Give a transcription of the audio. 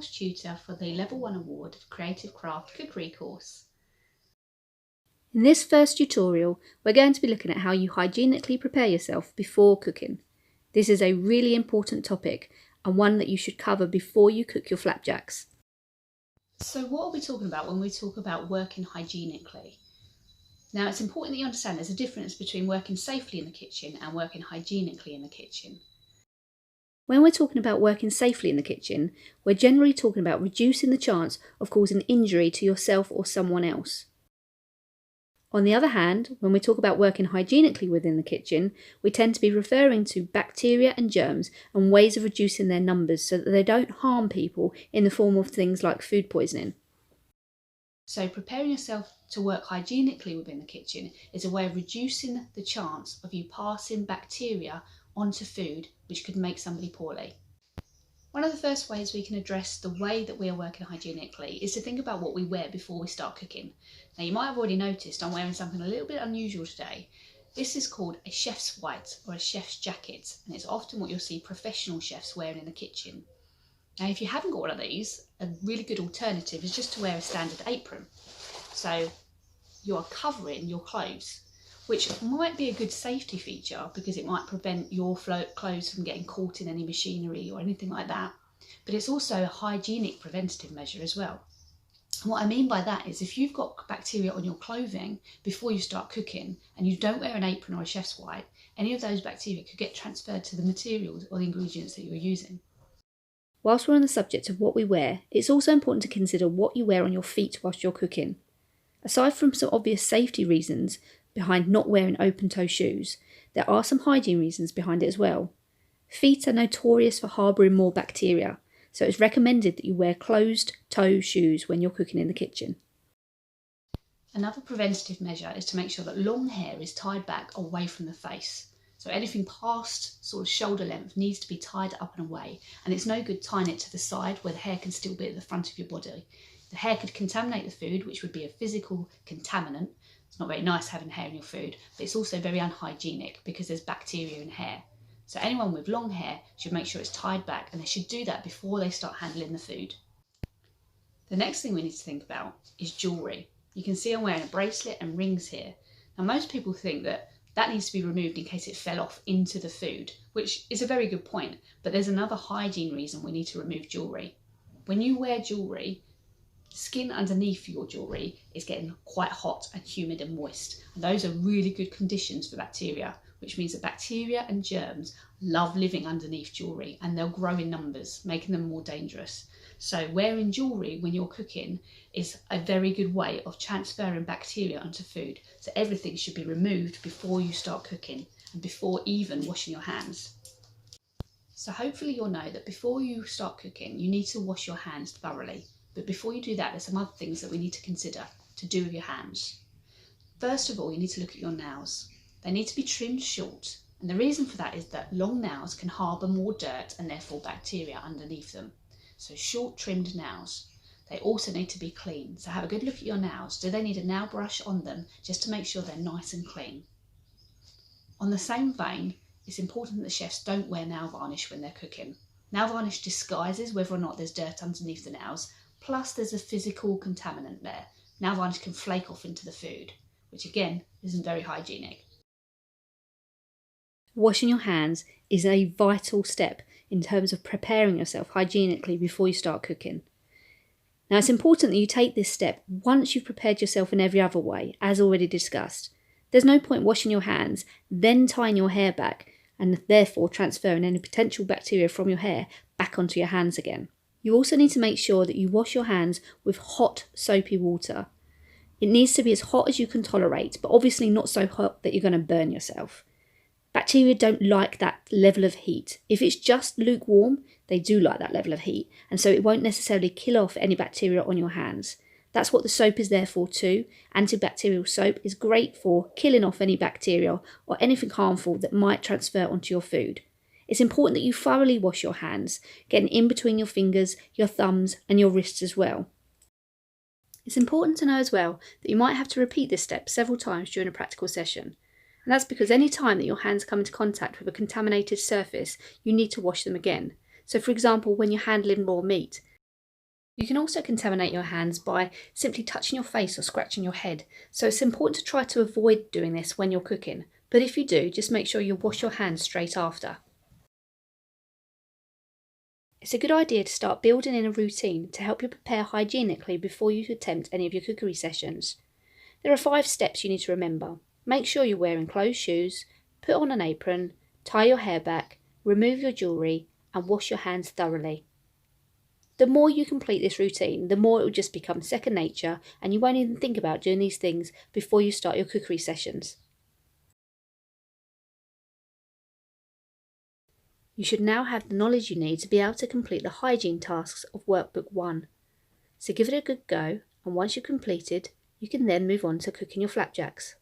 course tutor for the Level 1 Award of Creative Craft Cookery course. In this first tutorial, we're going to be looking at how you hygienically prepare yourself before cooking. This is a really important topic and one that you should cover before you cook your flapjacks. So what are we talking about when we talk about working hygienically? Now, it's important that you understand there's a difference between working safely in the kitchen and working hygienically in the kitchen. When we're talking about working safely in the kitchen, we're generally talking about reducing the chance of causing injury to yourself or someone else. On the other hand, when we talk about working hygienically within the kitchen, we tend to be referring to bacteria and germs and ways of reducing their numbers so that they don't harm people in the form of things like food poisoning. So preparing yourself to work hygienically within the kitchen is a way of reducing the chance of you passing bacteria onto food which could make somebody poorly. One of the first ways we can address the way that we are working hygienically is to think about what we wear before we start cooking. Now, you might have already noticed I'm wearing something a little bit unusual today. This is called a chef's white or a chef's jacket, and it's often what you'll see professional chefs wearing in the kitchen. Now, if you haven't got one of these, a really good alternative is just to wear a standard apron. So you are covering your clothes, which might be a good safety feature because it might prevent your clothes from getting caught in any machinery or anything like that. But it's also a hygienic preventative measure as well. And what I mean by that is if you've got bacteria on your clothing before you start cooking and you don't wear an apron or a chef's white, any of those bacteria could get transferred to the materials or the ingredients that you're using. Whilst we're on the subject of what we wear, it's also important to consider what you wear on your feet whilst you're cooking. Aside from some obvious safety reasons behind not wearing open-toe shoes, there are some hygiene reasons behind it as well. Feet are notorious for harbouring more bacteria, so it's recommended that you wear closed-toe shoes when you're cooking in the kitchen. Another preventative measure is to make sure that long hair is tied back away from the face. So anything past sort of shoulder length needs to be tied up and away, and it's no good tying it to the side where the hair can still be at the front of your body. The hair could contaminate the food, which would be a physical contaminant. It's not very nice having hair in your food, but it's also very unhygienic because there's bacteria in hair. So anyone with long hair should make sure it's tied back, and they should do that before they start handling the food. The next thing we need to think about is jewellery. You can see I'm wearing a bracelet and rings here. Now, most people think that needs to be removed in case it fell off into the food, which is a very good point, but there's another hygiene reason we need to remove jewellery. When you wear jewellery, the skin underneath your jewellery is getting quite hot and humid and moist, and those are really good conditions for bacteria, which means that bacteria and germs love living underneath jewellery and they'll grow in numbers, making them more dangerous. So wearing jewellery when you're cooking is a very good way of transferring bacteria onto food. So everything should be removed before you start cooking and before even washing your hands. So hopefully you'll know that before you start cooking, you need to wash your hands thoroughly. But before you do that, there's some other things that we need to consider to do with your hands. First of all, you need to look at your nails. They need to be trimmed short. And the reason for that is that long nails can harbour more dirt and therefore bacteria underneath them. So short trimmed nails. They also need to be clean. So have a good look at your nails. Do they need a nail brush on them just to make sure they're nice and clean? On the same vein, it's important that the chefs don't wear nail varnish when they're cooking. Nail varnish disguises whether or not there's dirt underneath the nails, plus there's a physical contaminant there. Nail varnish can flake off into the food, which again isn't very hygienic. Washing your hands is a vital step in terms of preparing yourself hygienically before you start cooking. Now, it's important that you take this step once you've prepared yourself in every other way, as already discussed. There's no point washing your hands, then tying your hair back, and therefore transferring any potential bacteria from your hair back onto your hands again. You also need to make sure that you wash your hands with hot, soapy water. It needs to be as hot as you can tolerate, but obviously not so hot that you're going to burn yourself. Bacteria don't like that level of heat. If it's just lukewarm, they do like that level of heat, and so it won't necessarily kill off any bacteria on your hands. That's what the soap is there for too. Antibacterial soap is great for killing off any bacteria or anything harmful that might transfer onto your food. It's important that you thoroughly wash your hands, getting in between your fingers, your thumbs and your wrists as well. It's important to know as well that you might have to repeat this step several times during a practical session. And that's because any time that your hands come into contact with a contaminated surface, you need to wash them again. So for example, when you're handling raw meat, You can also contaminate your hands by simply touching your face or scratching your head, so it's important to try to avoid doing this when you're cooking, but if you do, just make sure you wash your hands straight after. It's a good idea to start building in a routine to help you prepare hygienically before you attempt any of your cookery sessions. There are 5 steps you need to remember. Make sure you're wearing closed shoes, put on an apron, tie your hair back, remove your jewellery, and wash your hands thoroughly. The more you complete this routine, the more it will just become second nature, and you won't even think about doing these things before you start your cookery sessions. You should now have the knowledge you need to be able to complete the hygiene tasks of Workbook 1. So give it a good go, and once you've completed, you can then move on to cooking your flapjacks.